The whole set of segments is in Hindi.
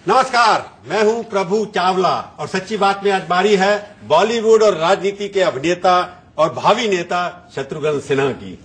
नमस्कार, मैं हूं प्रभु चावला और सच्ची बात में आज बारी है बॉलीवुड और राजनीति के अभिनेता और भावी नेता शत्रुघ्न सिन्हा की।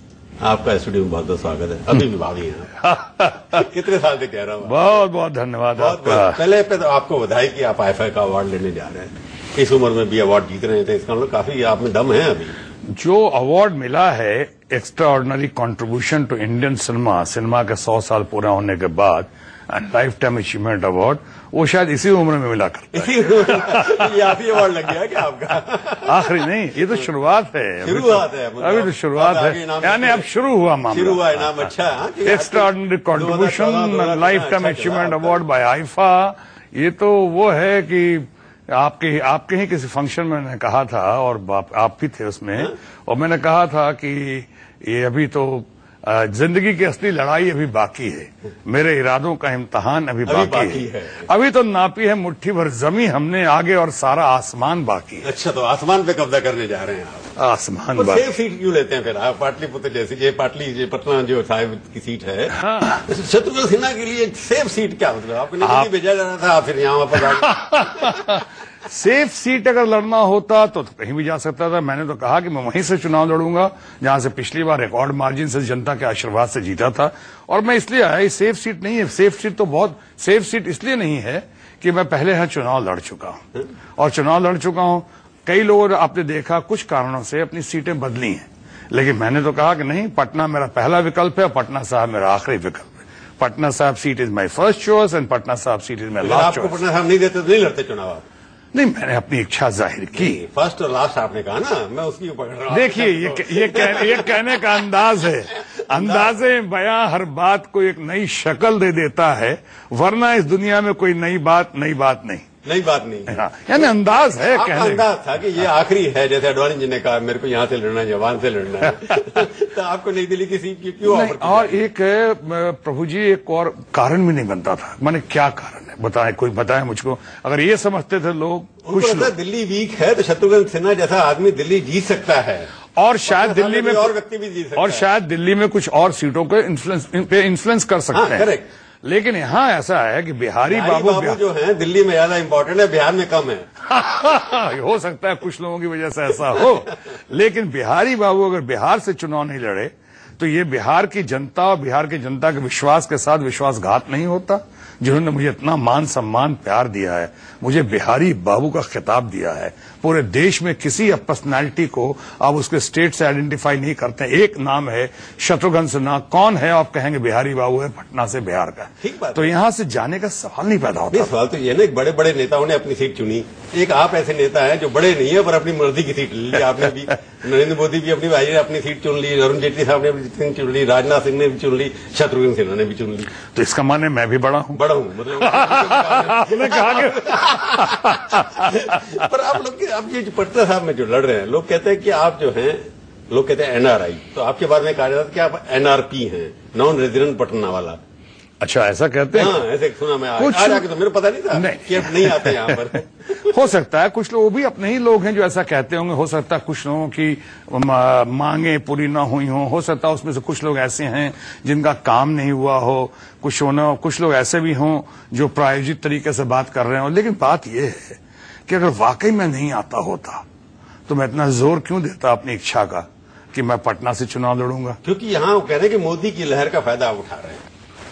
आपका स्टूडियो में बहुत बहुत स्वागत है। अभी भी भावी हैं। कितने साल से कह रहा हूँ। बहुत बहुत धन्यवाद आपका। पहले तो आपको बधाई कि आप IIFA का अवार्ड लेने जा रहे हैं। इस उम्र में भी अवार्ड जीत रहे थे, इसका मतलब काफी आप में दम है। अभी जो अवार्ड मिला है extraordinary contribution to Indian cinema के 100 साल पूरा होने के बाद and lifetime achievement award, वो शायद इसी उम्र में मिला करता है। ये आखिरी अवार्ड लग गया क्या आपका? आखिरी नहीं, ये तो शुरुआत है। अभी तो शुरुआत है, यानी अब शुरू हुआ मामला। शुरू हुआ इनाम। अच्छा, extra ordinary contribution life time achievement award bye IIFA। ये तो वो है कि आपके ही किसी फंक्शन में मैंने कहा था, और आप भी थे उसमें, और मैंने कहा था कि ये अभी तो जिंदगी की असली लड़ाई अभी बाकी है, मेरे इरादों का इम्तिहान अभी बाकी है। अभी तो नापी है मुट्ठी भर जमी हमने, आगे और सारा आसमान बाकी है। अच्छा, तो आसमान पे कब्जा करने जा रहे हैं आप। आसमान बाकी। सेफ सीट क्यों लेते हैं फिर आप? पाटलिपुत्र जैसी, ये पटना जो साहिब की सीट है। हाँ। शत्रुघ्न सिन्हा के लिए सेफ सीट क्या मतलब? आपको नहीं भेजा जा रहा था, फिर यहाँ पर सेफ सीट अगर लड़ना होता तो कहीं भी जा सकता था। मैंने तो कहा कि मैं वहीं से चुनाव लड़ूंगा जहां से पिछली बार रिकॉर्ड मार्जिन से जनता के आशीर्वाद से जीता था। और मैं इसलिए आया, सेफ सीट नहीं है। सेफ सीट तो बहुत सेफ सीट इसलिए नहीं है कि मैं पहले यहां चुनाव लड़ चुका हूं, और चुनाव लड़ चुका हूं। कई लोग आपने देखा कुछ कारणों से अपनी सीटें बदली हैं, लेकिन मैंने तो कहा कि नहीं, पटना मेरा पहला विकल्प है और पटना साहब मेरा आखिरी विकल्प है। Patna Sahib seat is my first choice and Patna Sahib seat is my last choice. Patna Sahib नहीं देते तो नहीं लड़ते चुनाव आप? नहीं, मैंने अपनी इच्छा जाहिर की। फर्स्ट और लास्ट आपने कहा ना, मैं उसकी पकड़ रहा हूं। देखिए, ये कहने का अंदाज है। अंदाजे बयां हर बात को एक नई शक्ल दे देता है, वरना इस दुनिया में कोई नई बात नहीं। नई बात नहीं। हाँ, यानी अंदाज है। आपका अंदाज था कि ये आखिरी है, जैसे अडवाणी जी ने कहा मेरे को यहाँ से लड़ना है, जवान से लड़ना है। तो आपको नई दिल्ली की सीट क्यों ऑफर किया? और एक प्रभु जी, एक और कारण भी नहीं बनता था। माने क्या कारण है बताएं, कोई बताए मुझको। अगर ये समझते थे लोग, कुछ दिल्ली वीक है तो शत्रुघ्न सिन्हा जैसा आदमी दिल्ली जीत सकता है, और शायद दिल्ली में और व्यक्ति भी जीत सकता है, और शायद दिल्ली में कुछ और सीटों के इन्फ्लुएंस कर सकते हैं। लेकिन यहाँ ऐसा है कि बिहारी बाबू जो है दिल्ली में ज्यादा इंपॉर्टेंट है, बिहार में कम है। हो सकता है कुछ लोगों की वजह से ऐसा हो, लेकिन बिहारी बाबू अगर बिहार से चुनाव नहीं लड़े तो ये बिहार की जनता और बिहार की जनता के विश्वास के साथ विश्वासघात नहीं होता। जिन्होंने मुझे इतना मान सम्मान प्यार दिया है, मुझे बिहारी बाबू का खिताब दिया है। पूरे देश में किसी पर्सनैलिटी को आप उसके स्टेट से आइडेंटिफाई नहीं करते। एक नाम है शत्रुघ्न सिन्हा। कौन है आप कहेंगे बिहारी बाबू है, पटना से, बिहार का। ठीक बात। तो यहां से जाने का सवाल नहीं पैदा होता। सवाल तो ये ना, बड़े बड़े नेताओं ने अपनी सीट चुनी। एक आप ऐसे नेता है जो बड़े नहीं है पर अपनी मर्जी की सीट ली। आपने भी, नरेंद्र मोदी भी अपनी भाई ने अपनी सीट चुन ली, अरुण जेटली साहब ने भी चुन ली, राजनाथ सिंह ने भी चुन ली, शत्रुघ्न सिन्हा ने भी चुन ली। तो इसका माने मैं भी बड़ा हूं मतलब आपने कहा कि पर आप लोग अब ये पटना साहब में जो लड़ रहे हैं, लोग कहते हैं कि आप जो हैं, लोग कहते हैं NRI, तो आपके बारे में कहा जाता है कि आप NRP हैं, नॉन रेजिडेंट पटना वाला। अच्छा, ऐसा कहते हैं? हाँ, ऐसे सुना मैं। कुछ आके तो मेरे पता नहीं था कि आप नहीं आते यहाँ पर। हो सकता है कुछ लोग भी अपने ही लोग हैं जो ऐसा कहते होंगे। हो सकता है कुछ लोगों की मांगे पूरी ना हुई हो सकता है उसमें से कुछ लोग ऐसे हैं जिनका काम नहीं हुआ हो, कुछ लोग ऐसे भी हों जो प्रायोजित तरीके से बात कर रहे हो। लेकिन बात यह है कि अगर वाकई में नहीं आता होता तो मैं इतना जोर क्यों देता अपनी इच्छा का कि मैं पटना से चुनाव लड़ूंगा? क्योंकि यहाँ वो कह रहे हैं कि मोदी की लहर का फायदा आप उठा रहे हैं।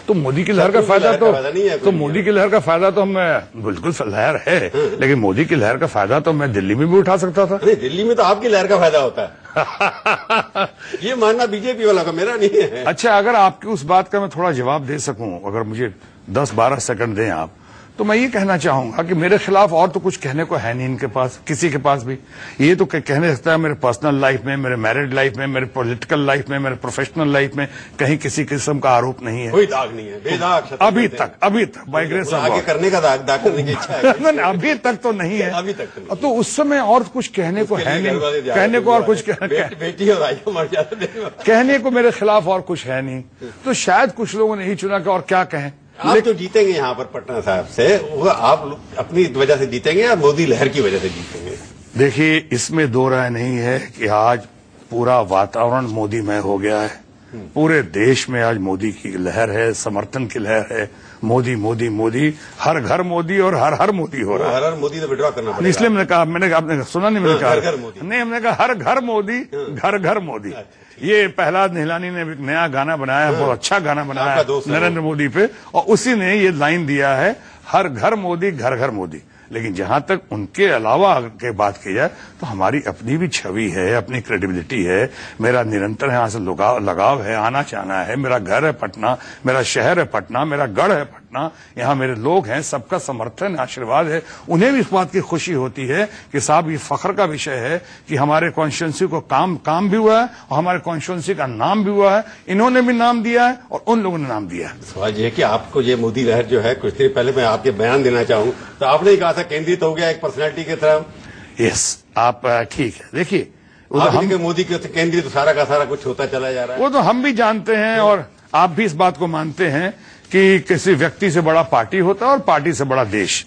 तो मोदी की लहर का फायदा तो मोदी की लहर का फायदा तो मैं बिल्कुल लहर है, लेकिन मोदी की लहर का फायदा तो मैं दिल्ली में भी उठा सकता था। नहीं, दिल्ली में तो आपकी लहर का फायदा होता है। ये मानना बीजेपी वाला का, मेरा नहीं है। अच्छा, अगर आपकी उस बात का मैं थोड़ा जवाब दे सकूं, अगर मुझे 10-12 सेकंड दें आप, तो मैं ये कहना चाहूंगा कि मेरे खिलाफ और तो कुछ कहने को है नहीं इनके पास, किसी के पास भी। ये तो कहने सकता है मेरे पर्सनल लाइफ में, मेरे मैरिड लाइफ में, मेरे पॉलिटिकल लाइफ में, मेरे प्रोफेशनल लाइफ में कहीं किसी किस्म का आरोप नहीं है। कोई दाग नहीं है, बेदाग अभी तक बाय ग्रेस ऑफ गॉड करने का दाग करने की इच्छा है। अभी तक तो नहीं है। अभी तक तो उस समय और कुछ कहने को है नहीं, कहने को और कुछ बेटी और भाई को मर जाते, कहने को मेरे खिलाफ और कुछ है नहीं। तो शायद कुछ लोगों ने ही चुना कि और क्या कहें। आप जो जीतेंगे यहाँ पर पटना साहब से, वो आप अपनी वजह से जीतेंगे या मोदी लहर की वजह से जीतेंगे? देखिए, इसमें दो राय नहीं है कि आज पूरा वातावरण मोदीमय हो गया है। पूरे देश में आज मोदी की लहर है, समर्थन की लहर है। मोदी मोदी मोदी, हर घर मोदी और हर हर मोदी हो रहा है। हर मोदी तो विड्रॉ करना पड़ेगा। इसलिए मैंने कहा, आपने सुना नहीं, मैंने कहा हर घर मोदी। नहीं, हमने कहा हर घर मोदी, घर घर मोदी। ये प्रहलाद निहलानी ने एक नया गाना बनाया, बहुत अच्छा गाना बनाया नरेंद्र मोदी पे, और उसी ने ये लाइन दिया है, हर घर मोदी, घर घर मोदी। लेकिन जहां तक उनके अलावा के बात की जाए तो हमारी अपनी भी छवि है, अपनी क्रेडिबिलिटी है। मेरा निरंतर यहाँ से लगाव है, आना जाना है। मेरा घर है पटना, मेरा शहर है पटना, मेरा गढ़ है पटना, यहाँ मेरे लोग हैं, सबका समर्थन आशीर्वाद है। उन्हें भी इस बात की खुशी होती है कि साहब ये फख्र का विषय है कि हमारे कॉन्स्टिट्यूंसी को काम भी हुआ है और हमारे कॉन्स्टिट्यूंसी का नाम भी हुआ है। इन्होंने भी नाम दिया है और उन लोगों ने नाम दिया है। सवाल ये कि आपको ये मोदी लहर जो है, कुछ देर पहले मैं आपके बयान देना चाहूँ तो आपने ही कहा था केंद्रित हो गया एक पर्सनैलिटी की तरह। यस, आप ठीक है। देखिए हम मोदी के केंद्रित तो सारा का सारा कुछ होता चला जा रहा है। वो तो हम भी जानते हैं और आप भी इस बात को मानते हैं कि किसी व्यक्ति से बड़ा पार्टी होता है और पार्टी से बड़ा देश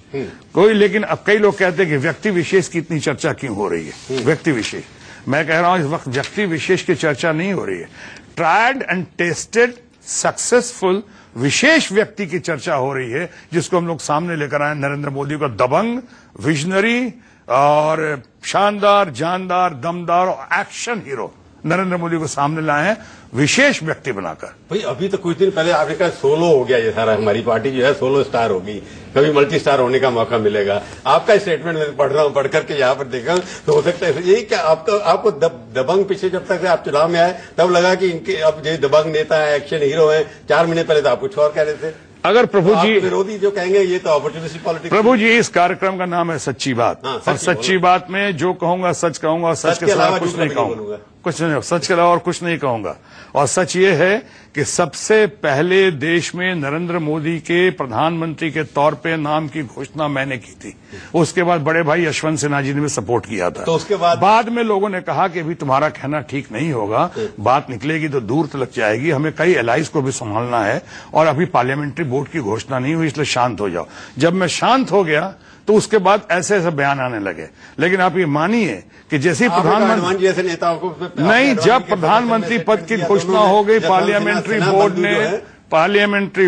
कोई। लेकिन अब कई लोग कहते हैं कि व्यक्ति विशेष की इतनी चर्चा क्यों हो रही है। व्यक्ति विशेष, मैं कह रहा हूं इस वक्त व्यक्ति विशेष की चर्चा नहीं हो रही है। ट्राइड एंड टेस्टेड सक्सेसफुल विशेष व्यक्ति की चर्चा हो रही है, जिसको हम लोग सामने लेकर आए। नरेंद्र मोदी को दबंग, विजनरी और शानदार, जानदार, दमदार और एक्शन हीरो नरेंद्र मोदी को सामने लाए हैं, विशेष व्यक्ति बनाकर। भाई अभी तो कुछ दिन पहले आपने कहा सोलो हो गया ये सारा, हमारी पार्टी जो है सोलो स्टार होगी, कभी मल्टी स्टार होने का मौका मिलेगा। आपका स्टेटमेंट मैं पढ़ रहा हूं, पढ़ करके यहाँ पर देखा तो हो सकता है यही क्या आपको दबंग पीछे जब तक आप चुनाव में आए तब लगा कि इनके अब ये दबंग नेता है, एक्शन हीरो है। 4 महीने पहले तो आप कुछ और कह रहे थे। अगर प्रभु जी विरोधी जो कहेंगे ये तो अपॉर्चुनिटी पॉलिटिक्स। प्रभु जी, इस कार्यक्रम का नाम है सच्ची बात। और सच्ची बात में जो कहूंगा सच कहूंगा, सच के सिवा कुछ नहीं कहूंगा, कुछ नहीं, सच के अलावा और कुछ नहीं कहूंगा। और सच ये है कि सबसे पहले देश में नरेंद्र मोदी के प्रधानमंत्री के तौर पे नाम की घोषणा मैंने की थी। उसके बाद बड़े भाई यशवंत सिन्हा जी ने भी सपोर्ट किया था। तो उसके बाद में लोगों ने कहा कि अभी तुम्हारा कहना ठीक नहीं होगा, बात निकलेगी तो दूर तक जाएगी, हमें कई एलाइज को भी संभालना है और अभी पार्लियामेंट्री बोर्ड की घोषणा नहीं हुई, इसलिए शांत हो जाओ। जब मैं शांत हो गया तो उसके बाद ऐसे ऐसे बयान आने लगे। लेकिन आप ये मानिए कि जैसे प्रधानमंत्री जैसे नेताओं को नहीं, जब प्रधानमंत्री पद की घोषणा हो गई, पार्लियामेंट्री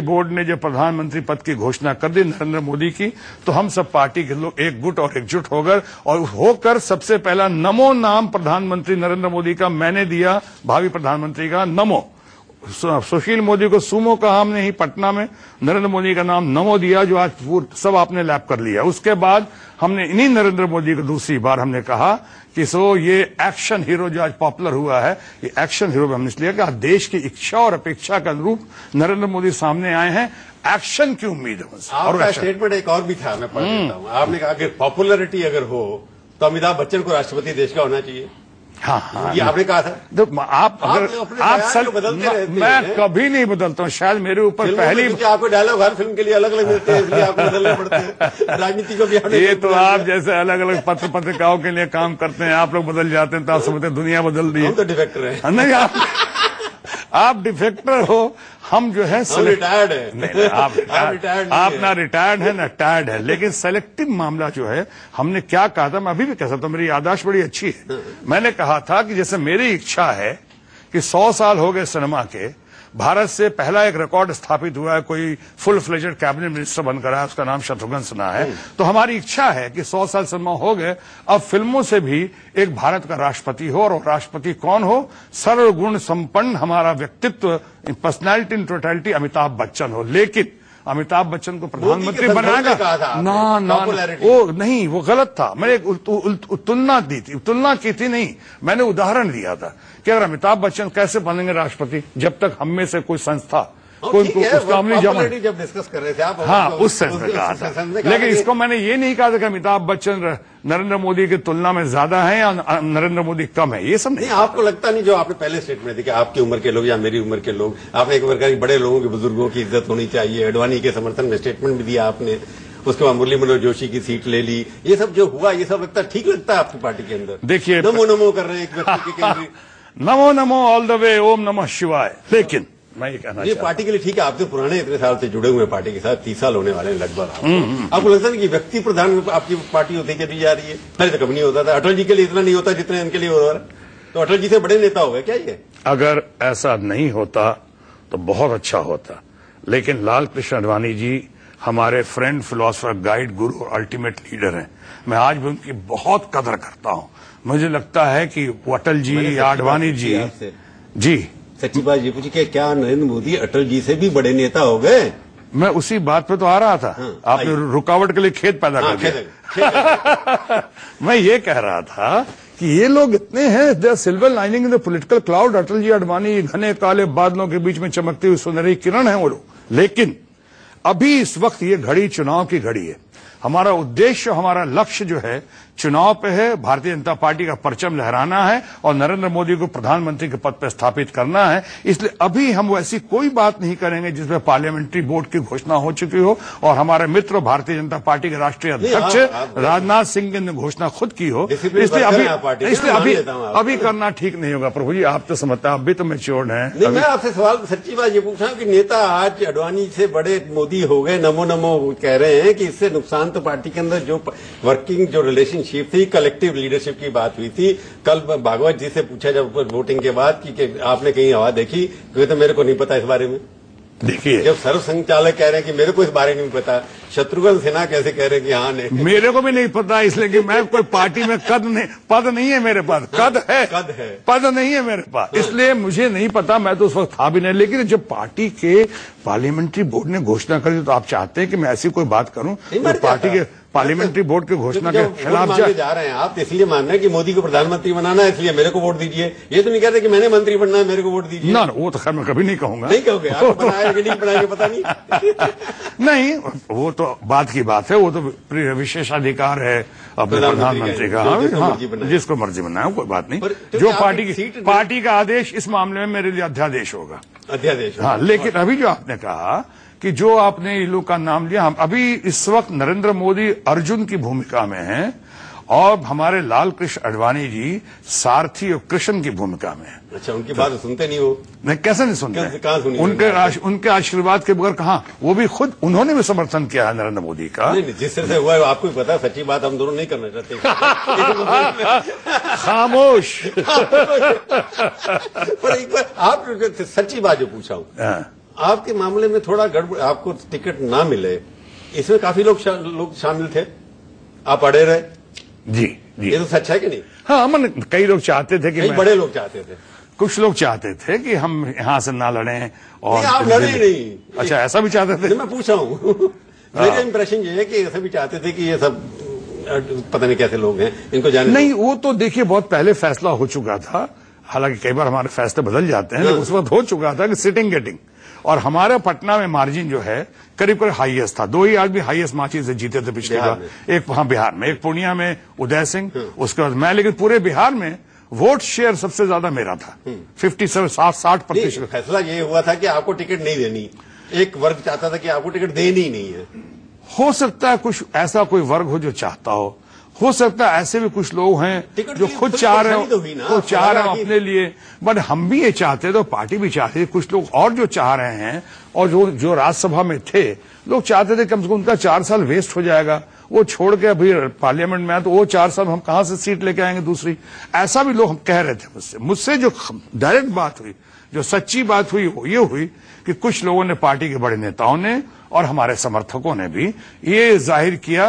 बोर्ड ने जब प्रधानमंत्री पद की घोषणा कर दी नरेंद्र मोदी की, तो हम सब पार्टी के लोग एकजुट और एकजुट होकर सबसे पहला नमो नाम प्रधानमंत्री नरेंद्र मोदी का मैंने दिया, भावी प्रधानमंत्री का नमो। सुशील मोदी को सुमो कहा हमने ही पटना में, नरेंद्र मोदी का नाम नमो दिया, जो आज सब आपने लैप कर लिया। उसके बाद हमने इन्हीं नरेंद्र मोदी को दूसरी बार हमने कहा कि ये एक्शन हीरो जो आज पॉपुलर हुआ है, ये एक्शन हीरो हमने इसलिए कहा देश की इच्छा और अपेक्षा के अनुरूप नरेंद्र मोदी सामने आए हैं, एक्शन की उम्मीद है। और स्टेटमेंट एक और भी था, मैं पढ़ देता हूं। आपने कहा कि पॉपुलरिटी अगर हो तो अमिताभ बच्चन को राष्ट्रपति देश का होना चाहिए। हाँ, ये आपने कहा था। तो आप बदलते रहते हैं। मैं कभी नहीं बदलता हूँ, शायद मेरे ऊपर पहली आपको डायलॉग हर फिल्म के लिए अलग अलग मिलते हैं, इसलिए आपको बदलने पड़ते हैं। राजनीति को भी ये तो आप जैसे अलग अलग पत्रिकाओं के लिए काम करते हैं, आप लोग बदल जाते हैं तो आप समझते हैं दुनिया बदल दी। हम तो डिफेक्टर हैं। नहीं, आप डिफेक्टर हो, हम जो है रिटायर्ड है। आप ना रिटायर्ड है ना टायर्ड है। लेकिन सेलेक्टिव मामला जो है, हमने क्या कहा था, मैं अभी भी कह सकता हूं, मेरी याददाश्त बड़ी अच्छी है। मैंने कहा था कि जैसे मेरी इच्छा है कि 100 साल हो गए सिनेमा के, भारत से पहला एक रिकॉर्ड स्थापित हुआ है, कोई फुल फ्लेजेड कैबिनेट मिनिस्टर बनकर आया, उसका नाम शत्रुघ्न सिन्हा है। तो हमारी इच्छा है कि 100 साल सिनेमा हो गए, अब फिल्मों से भी एक भारत का राष्ट्रपति हो, और राष्ट्रपति कौन हो? सरल गुण संपन्न हमारा व्यक्तित्व, personality in totality Amitabh Bachchan हो। लेकिन अमिताभ बच्चन को प्रधानमंत्री बनाएगा ना, वो नहीं, वो गलत था। मैंने तुलना की थी नहीं, मैंने उदाहरण दिया था कि अगर अमिताभ बच्चन कैसे बनेंगे राष्ट्रपति, जब तक हम में से कोई संस्था जब डिस्कस कर रहे थे आप, हाँ, उस सेंस में कहा था। लेकिन इसको मैंने ये नहीं कहा था कि अमिताभ बच्चन नरेंद्र मोदी की तुलना में ज्यादा है या नरेंद्र मोदी कम है, ये सब नहीं। आपको लगता नहीं, जो आपने पहले स्टेटमेंट दी कि आपकी उम्र के लोग या मेरी उम्र के लोग, आपने एक प्रकार बड़े लोगों की, बुजुर्गों की इज्जत होनी चाहिए, अडवाणी के समर्थन में स्टेटमेंट भी दिया आपने, उसके बाद मुरली मनोहर जोशी की सीट ले ली, ये सब जो हुआ, ये सब लगता ठीक लगता है आपकी पार्टी के अंदर? देखिए, नमो नमो कर रहे हैं एक व्यक्ति के केंद्रीय, Namo Namo all the way, ओम नमः शिवाय। लेकिन मैं ये कहना ये पार्टी के लिए ठीक है, आप तो पुराने इतने साल से जुड़े हुए पार्टी के साथ, 30 साल होने वाले हैं लगभग। आपको लगता है कि व्यक्ति प्रधान आपकी पार्टी होती चली जा रही है? पहले तो कभी नहीं होता था। अटल जी के लिए इतना नहीं होता जितना इनके लिए हो रहा है। तो अटल जी से बड़े नेता हो गए क्या ये? अगर ऐसा नहीं होता तो बहुत अच्छा होता, लेकिन लाल कृष्ण आडवाणी जी हमारे फ्रेंड, फिलोसफर, गाइड, गुरु और अल्टीमेट लीडर हैं। मैं आज भी उनकी बहुत कदर करता हूं। मुझे लगता है कि वो अटल जी, आडवाणी जी, जी सच्ची बात ये पूछी कि क्या नरेंद्र मोदी अटल जी से भी बड़े नेता हो गए? मैं उसी बात पे तो आ रहा था। हाँ, आपने रुकावट के लिए खेद पैदा कर दिया। मैं ये कह रहा था कि ये लोग इतने हैं, they silver lining in the political cloud. Atal ji, Advani घने काले बादलों के बीच में चमकती हुई सुनहरी किरण है वो लोग। लेकिन अभी इस वक्त ये घड़ी चुनाव की घड़ी है। हमारा उद्देश्य, हमारा लक्ष्य जो है चुनाव पे है, भारतीय जनता पार्टी का परचम लहराना है और नरेंद्र मोदी को प्रधानमंत्री के पद पर स्थापित करना है। इसलिए अभी हम वैसी कोई बात नहीं करेंगे जिसमें पार्लियामेंट्री बोर्ड की घोषणा हो चुकी हो और हमारे मित्र भारतीय जनता पार्टी के राष्ट्रीय अध्यक्ष राजनाथ सिंह ने घोषणा खुद की हो। इसलिए अभी करना ठीक नहीं होगा। प्रभु जी, आप तो समझते हैं, अभी तो मैच्योर्ड हैं। मैं आपसे सवाल सच्ची बात ये पूछ रहा हूं कि नेता आज आडवाणी से बड़े मोदी हो गए, नमो नमो कह रहे हैं कि इससे नुकसान तो पार्टी के अंदर जो वर्किंग जो रिलेशनशिप थी, कलेक्टिव लीडरशिप की बात हुई थी। कल भागवत जी से पूछा जब वोटिंग के बाद कि आपने कहीं हवा देखी, तो मेरे को नहीं पता इस बारे में। देखिए, जब सर्व संचालक कह रहे हैं कि मेरे को इस बारे में नहीं पता, शत्रुघ्न सिन्हा कैसे कह रहे हैं कि हाँ नहीं, मेरे को भी नहीं पता, इसलिए कि मैं कोई पार्टी में पद नहीं है मेरे पास। कद है, पद नहीं है मेरे पास, इसलिए मुझे नहीं पता। मैं तो उस वक्त था भी नहीं। लेकिन जब पार्टी के पार्लियामेंट्री बोर्ड ने घोषणा करी तो आप चाहते हैं कि मैं ऐसी कोई बात करूं तो पार्टी के पार्लियामेंट्री बोर्ड की घोषणा के खिलाफ जा रहे हैं आप, इसलिए मान रहे हैं कि मोदी को प्रधानमंत्री बनाना है इसलिए मेरे को वोट दीजिए। ये तो नहीं कहते कि मैंने मंत्री बनना है मेरे को वोट दीजिए। ना, वो तो खैर मैं कभी नहीं कहूंगा। नहीं कहोगे? आप बनाएंगे नहीं बनाएंगे पता नहीं। नहीं, वो तो बात की बात है, वो तो विशेषाधिकार है अपने प्रधानमंत्री का। हाँ, जिसको मर्जी बनाए, कोई बात नहीं। जो पार्टी का आदेश इस मामले में मेरे लिए अध्यादेश होगा। अध्यादेश, हाँ। लेकिन अभी जो आपने कहा कि जो आपने इन लोग का नाम लिया, हम अभी इस वक्त नरेंद्र मोदी अर्जुन की भूमिका में हैं और हमारे लाल कृष्ण आडवाणी जी सारथी और कृष्ण की भूमिका में हैं। अच्छा, उनकी बात सुनते नहीं हो? नहीं, कैसे नहीं सुनते? उनके आशीर्वाद के बगैर कहाँ? वो भी खुद उन्होंने भी समर्थन किया है नरेंद्र मोदी का। नहीं, जिस तरह से हुआ है आपको भी पता है। सच्ची बात हम दोनों नहीं करना चाहते। खामोश। पर एक बार आप सच्ची बात जो पूछा हूं, आपके मामले में थोड़ा गड़बड़, आपको टिकट ना मिले, इसमें काफी लोग शामिल थे, आप अड़े रहे। जी जी, ये तो सच है कि नहीं? हाँ, मन कई लोग चाहते थे कि बड़े लोग चाहते थे, कुछ लोग चाहते थे कि हम यहां से ना लड़ें और आप लड़े नहीं। अच्छा, ऐसा भी चाहते थे? मैं पूछा हूं। मेरा इंप्रेशन ये है कि ऐसा भी चाहते थे कि ये सब पता नहीं कैसे लोग हैं, इनको जाने नहीं। वो तो देखिए बहुत पहले फैसला हो चुका था। हालांकि कई बार हमारे फैसले बदल जाते हैं, लेकिन उस वक्त हो चुका था कि सिटिंग गेटिंग। और हमारा पटना में मार्जिन जो है करीब करीब हाईएस्ट था। 2 ही आदमी हाईएस्ट मार्जिन से जीते थे पिछली बार। एक वहां बिहार में, एक पूर्णिया में उदय सिंह, उसके बाद मैं। लेकिन पूरे बिहार में वोट शेयर सबसे ज्यादा मेरा था, 57-60%। फैसला ये हुआ था कि आपको टिकट नहीं देनी। एक वर्ग चाहता था कि आपको टिकट देनी ही नहीं है। हो सकता है कुछ ऐसा कोई वर्ग हो जो चाहता हो सकता है ऐसे भी कुछ लोग हैं जो खुद चाह रहे हो अपने लिए। बट हम भी ये चाहते तो पार्टी भी चाहती, कुछ लोग और जो चाह रहे हैं, और जो राज्यसभा में थे लोग चाहते थे कम से कम उनका 4 साल वेस्ट हो जाएगा, वो छोड़ के अभी पार्लियामेंट में आए तो वो 4 साल हम कहां से सीट लेके आएंगे दूसरी। ऐसा भी लोग हम कह रहे थे। मुझसे जो डायरेक्ट बात हुई, जो सच्ची बात हुई, वो ये हुई कि कुछ लोगों ने, पार्टी के बड़े नेताओं ने और हमारे समर्थकों ने भी ये जाहिर किया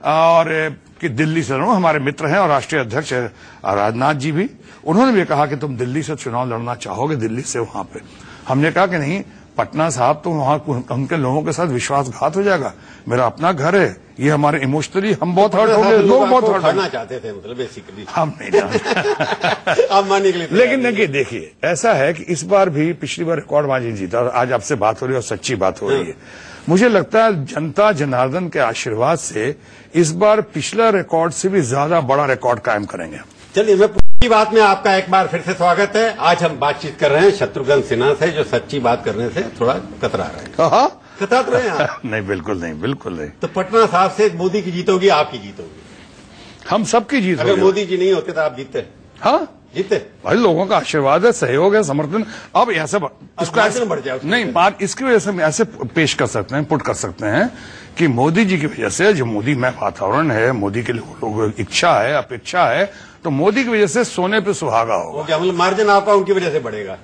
और कि दिल्ली से लड़ो। हमारे मित्र हैं और राष्ट्रीय अध्यक्ष राजनाथ जी भी, उन्होंने भी कहा कि तुम दिल्ली से चुनाव लड़ना चाहोगे, दिल्ली से वहां पे। हमने कहा कि नहीं पटना साहब, तो वहां उनके लोगों के साथ विश्वासघात हो जाएगा। मेरा अपना घर है, ये हमारे इमोशनली हम बहुत हर्ट होंगे, लोग बहुत हर्ट होना चाहते थे, मतलब बेसिकली हम नहीं जानते। आप मानने के लिए। लेकिन देखिए ऐसा है कि इस बार भी, पिछली बार रिकॉर्ड मार्जिन जीता, आज आपसे बात हो रही है और सच्ची बात हो रही है। मुझे लगता है जनता जनार्दन के आशीर्वाद से इस बार पिछला रिकॉर्ड से भी ज्यादा बड़ा रिकॉर्ड कायम करेंगे। चलिए, मैं पूरी बात में आपका एक बार फिर से स्वागत है। आज हम बातचीत कर रहे हैं शत्रुघ्न सिन्हा से, जो सच्ची बात करने से थोड़ा कतरा रहे हैं। कतरा तो रहे हैं? नहीं, बिल्कुल नहीं, बिल्कुल नहीं। तो पटना साहब से मोदी की जीत होगी, आपकी जीत होगी? हम सबकी जीत होगी। अगर मोदी जी नहीं होते तो आप जीतते? हाँ, जीते। भाई लोगों का आशीर्वाद है, सहयोग है, समर्थन। अब ऐसा इसको ऐसे बढ़ जाए नहीं, बात इसकी वजह से हम ऐसे पेश कर सकते हैं, पुट कर सकते हैं कि मोदी जी की वजह से, जो मोदी में वातावरण है, मोदी के लिए लोग इच्छा है, अपेक्षा है, तो मोदी की वजह से सोने पे सुहागा होगा। वो क्या मतलब मार्जिन आपका उनकी वजह से बढ़ेगा?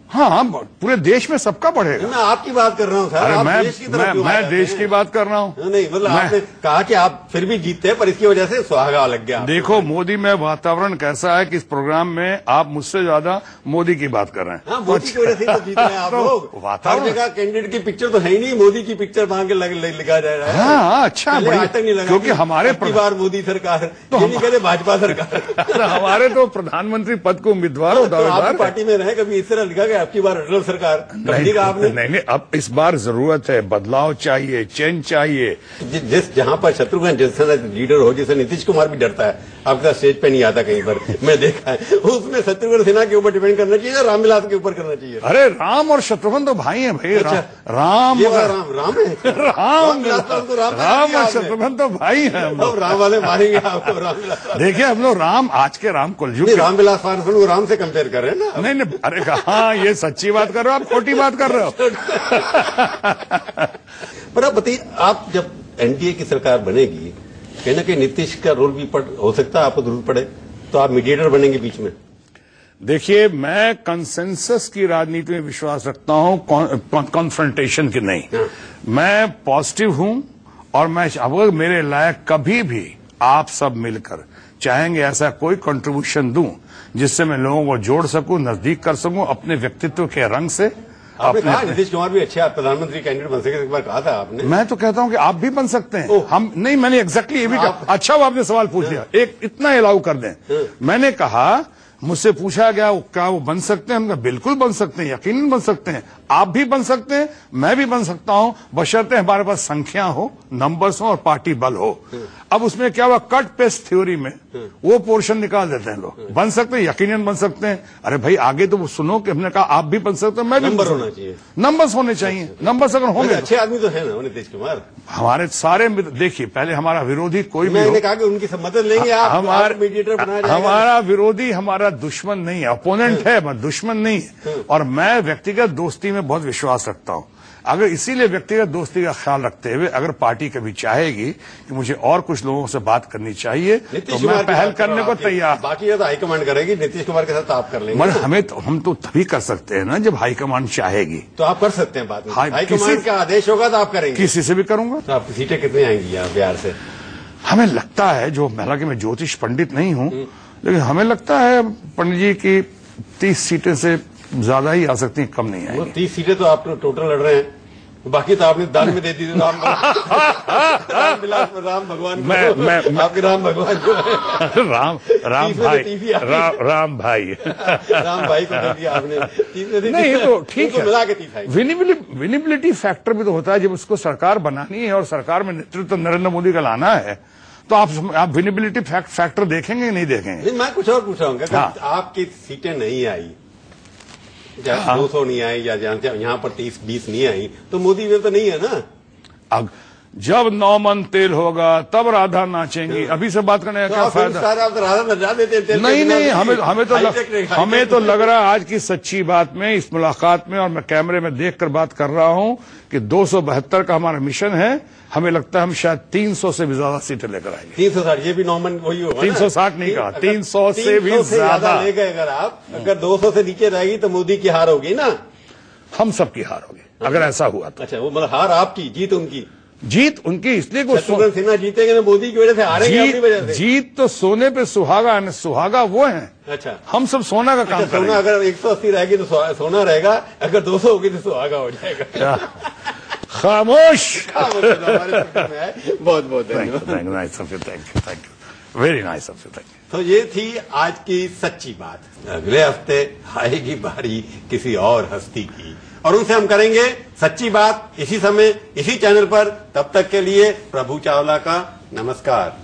हाँ, पूरे देश में सबका बढ़ेगा। मैं आपकी बात कर रहा हूँ सर। अरे आप मैं देश की तरफ क्यों आ जाते देश हैं? की बात कर रहा हूँ। नहीं मतलब आपने कहा कि आप फिर भी जीतते हैं, पर इसकी वजह से सुहागा लग गया। देखो मोदी में वातावरण कैसा है कि इस प्रोग्राम में आप मुझसे ज्यादा मोदी की बात कर रहे हैं। हाँ, मोदी की वजह से तो जीत रहे हैं आप लोग। हर जगह कैंडिडेट की पिक्चर तो है ही नहीं, मोदी की पिक्चर वहां के लिखा जा रहा है। हाँ, अच्छा, आज तक नहीं लगा, क्योंकि हमारे बार मोदी सरकार तो ये नहीं कहते भाजपा सरकार। हमारे तो प्रधानमंत्री पद को उम्मीदवार हो आप पार्टी में रहे, कभी इस तरह लिखा गया आपकी बार अटल सरकार, नहीं, अब इस बार जरूरत है, बदलाव चाहिए, चेंज चाहिए। जहां पर शत्रुघ्न जैसा लीडर हो, जैसे नीतीश कुमार भी डरता है, आपका स्टेज पे नहीं आता कहीं पर, मैं देखा है, उसमें शत्रुघ्न सिन्हा के ऊपर डिपेंड करना चाहिए, रामविलास के ऊपर करना चाहिए। अरे राम और शत्रुघ्न तो भाई हैं भाई। अच्छा, राम है राम और शत्रुघ्न तो भाई हैं। राम वाले मारेंगे आपको। रामविलास देखिए हम लोग राम, आज के राम कुलयुग, रामविलास पासवान को राम से कंपेयर कर रहे हैं ना? नहीं, अरे हाँ, ये सच्ची बात कर रहे हो, आप खोटी बात कर रहे हो। पर आप बताइए, आप जब एनडीए की सरकार बनेगी, कहीं ना कहीं नीतीश का रोल भी हो सकता है, आपको जरूरत पड़े तो आप मीडिएटर बनेंगे बीच में। देखिए, मैं कंसेंसस की राजनीति में विश्वास रखता हूं, कॉन्फ्रंटेशन की नहीं। मैं पॉजिटिव हूं और मैं अगर मेरे लायक कभी भी आप सब मिलकर चाहेंगे ऐसा कोई कंट्रीब्यूशन दूं जिससे मैं लोगों को जोड़ सकूं, नजदीक कर सकूं अपने व्यक्तित्व के रंग से। आपने कहा नीतीश कुमार भी अच्छे प्रधानमंत्री कैंडिडेट बन सके, एक बार कहा था आपने। मैं तो कहता हूं कि आप भी बन सकते हैं। हम नहीं, मैंने एग्जैक्टली ये भी कहा। अच्छा, वो आपने सवाल पूछ लिया, एक इतना अलाउ कर दें। मैंने कहा, मुझसे पूछा गया क्या वो बन सकते हैं, हमने बिल्कुल बन सकते हैं, यकीनन बन सकते हैं। आप भी बन सकते हैं, मैं भी बन सकता हूं, बशर्ते हमारे पास संख्या हो, नंबर्स हो और पार्टी बल हो। अब उसमें क्या हुआ, कट पेस्ट थ्योरी में वो पोर्शन निकाल देते हैं लोग। बन सकते हैं, यकीनन बन सकते हैं। अरे भाई आगे तो सुनो कि हमने कहा आप भी बन सकते हैं, मैं भी। नंबर होना चाहिए, नंबर्स होने चाहिए। नंबर्स अगर होंगे, अच्छे आदमी तो है ना नीतीश कुमार। हमारे सारे देखिए, पहले हमारा विरोधी कोई भी मैंने कहा कि उनकी मदद लेंगे आप, हमारे मीडिएटर बनाया जाएगा। हमारा विरोधी हमारा दुश्मन नहीं है, अपोनेंट है, दुश्मन नहीं है। और मैं व्यक्तिगत दोस्ती में बहुत विश्वास रखता हूं। अगर इसीलिए व्यक्तिगत दोस्ती का ख्याल रखते हुए अगर पार्टी कभी चाहेगी कि मुझे और कुछ लोगों से बात करनी चाहिए तो मैं पहल करने को तैयार। बाकी ये तो हाईकमांड करेगी, नीतीश कुमार के साथ आप कर लेंगे। हम तो तभी कर सकते हैं ना जब हाईकमांड चाहेगी। तो आप कर सकते हैं बात, हाईकमांड का आदेश होगा तो आप करेंगे। किसी से भी करूंगा। तो आपकी सीटें कितनी आएंगी यहाँ बिहार से? हमें लगता है, जो हालांकि मैं ज्योतिष पंडित नहीं हूं, लेकिन हमें लगता है पंडित जी की 30 सीटें से ज्यादा ही आ सकती हैं, कम नहीं आएंगी। 30 सीटें तो आप टोटल लड़ रहे हैं, बाकी तो आपने दान में दे दी। राम भगवान, मैं आपके राम भगवान जो है, राम भाई को दे दिया आपने। नहीं तो ठीक है, मिला के 30। विनिबिलिटी फैक्टर भी तो होता है। जब उसको सरकार बनानी है और सरकार में नेतृत्व नरेंद्र मोदी का लाना है तो आप विनिबिलिटी फैक्टर देखेंगे नहीं देखेंगे? नहीं, मैं कुछ और पूछ रहा हूँ। हाँ। आपकी सीटें नहीं आई, 200 नहीं आई, या यहाँ पर 30-20 नहीं आई, तो मोदी में तो नहीं है ना। जब 9 मन तेल होगा तब राधा नाचेंगी। अभी से बात करने का क्या फायदा? राधा नचा देते। नहीं, हमें तो लग रहा है आज की सच्ची बात में, इस मुलाकात में, और मैं कैमरे में देखकर बात कर रहा हूं कि 272 का हमारा मिशन है। हमें लगता है हम शायद 300 से भी ज्यादा सीटें लेकर आएंगे। 360, ये भी 9 मन वही होगा। 360 नहीं कहा, 300 से भी ज्यादा ले गए। अगर 200 से नीचे रहेगी तो मोदी की हार होगी ना। हम सबकी हार होगी अगर ऐसा हुआ तो। अच्छा, वो मतलब हार आपकी, जीत उनकी। जीत उनकी इसलिए को शत्रुघ्न सिन्हा जीतेंगे ना, मोदी की वजह से हारेंगे अपनी वजह से। जीत तो सोने पे सुहागा, सुहागा वो है। अच्छा, हम सब सोना का काम करेंगे। सोना अगर 180 रहेगी तो सोना रहेगा, अगर 200 होगी तो सुहागा हो जाएगा। खामोश। बहुत बहुत धन्यवाद। Thank you, very nice of you, thank you. तो ये थी आज की सच्ची बात। अगले हफ्ते आएगी बारी किसी और हस्ती की, और उनसे हम करेंगे सच्ची बात इसी समय, इसी चैनल पर। तब तक के लिए प्रभु चावला का नमस्कार।